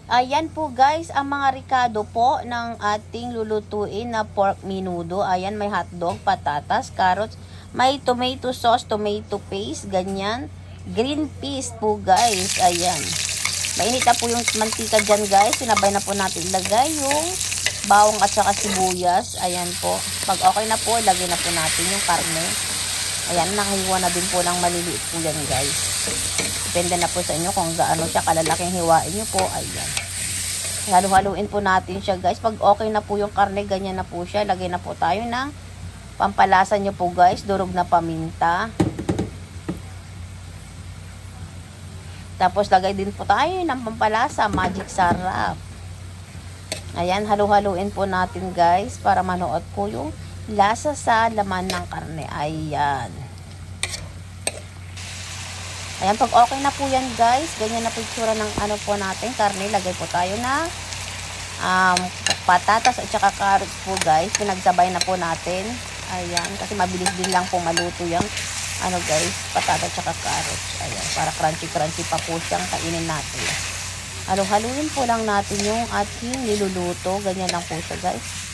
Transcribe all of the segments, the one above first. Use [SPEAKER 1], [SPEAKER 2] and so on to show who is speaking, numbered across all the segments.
[SPEAKER 1] Ayan po guys, ang mga ricado po ng ating lulutuin na pork menudo. Ayan, may hotdog, patatas, carrots, may tomato sauce, tomato paste, ganyan. Green peas po guys, ayan. Mainit na po yung mantika dyan guys. Sinabay na po natin ilagay yung bawang at saka sibuyas. Ayan po. Pag okay na po, ilagay na po natin yung karne. Ayan, nakahiwa na din po ng maliliit po yan guys. Depende na po sa inyo kung gaano siya kalalaking hiwain nyo po. Ayan. Halu-haluin po natin siya guys. Pag okay na po yung karne, ganyan na po siya. Lagay na po tayo ng pampalasa nyo po guys. Durog na paminta. Tapos lagay din po tayo ng pampalasa. Magic sarap. Ayan, halu-haluin po natin guys. Para manood po yung lasa sa laman ng karne. Ayan. Ayan, pag okay na po yan guys, ganyan na po yung tsura ng ano po natin, karne. Lagay po tayo na patatas at saka carrots po guys. Pinagsabay na po natin. Ayan, kasi mabilis din lang po maluto yung ano guys, patatas at saka carrots. Ayan, para crunchy-crunchy pa po siyang kainin natin. Halu-haluin po lang natin yung ating niluluto. Ganyan lang po siya guys.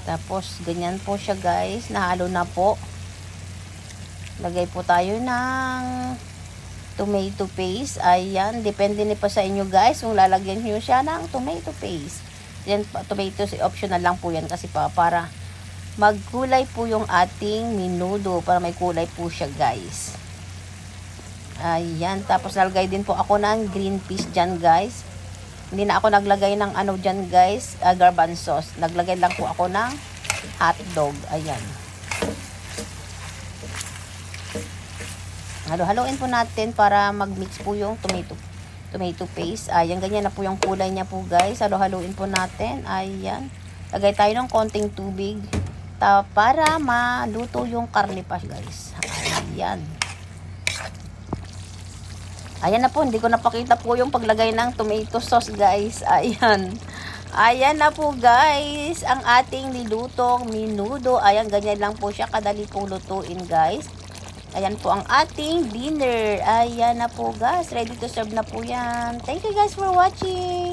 [SPEAKER 1] Tapos, ganyan po siya guys. Nahalo na po. Lagay po tayo ng tomato paste. Ayan. Depende na pa sa inyo guys kung lalagyan nyo siya ng tomato paste. Yan, tomatoes optional lang po yan kasi para magkulay po yung ating menudo. Para may kulay po siya guys. Ayan. Tapos, lalagay din po ako ng green peas dyan guys. Hindi na ako naglagay ng ano dyan guys, garbanzos. Naglagay lang po ako ng hotdog. Ayan. Halo-haloin po natin para mag-mix po yung tomato paste. Ayan, ganyan na po yung kulay niya po guys. Halo-haloin po natin. Ayan. Lagay tayo ng konting tubig para maluto yung karne pa guys. Ayan. Ayan na po, hindi ko napakita po yung paglagay ng tomato sauce guys. Ayan. Ayan na po guys, ang ating nilutong menudo. Ayan, ganyan lang po siya, kadali pong lutuin guys. Ayan po ang ating dinner. Ayan na po guys, ready to serve na po yan. Thank you guys for watching.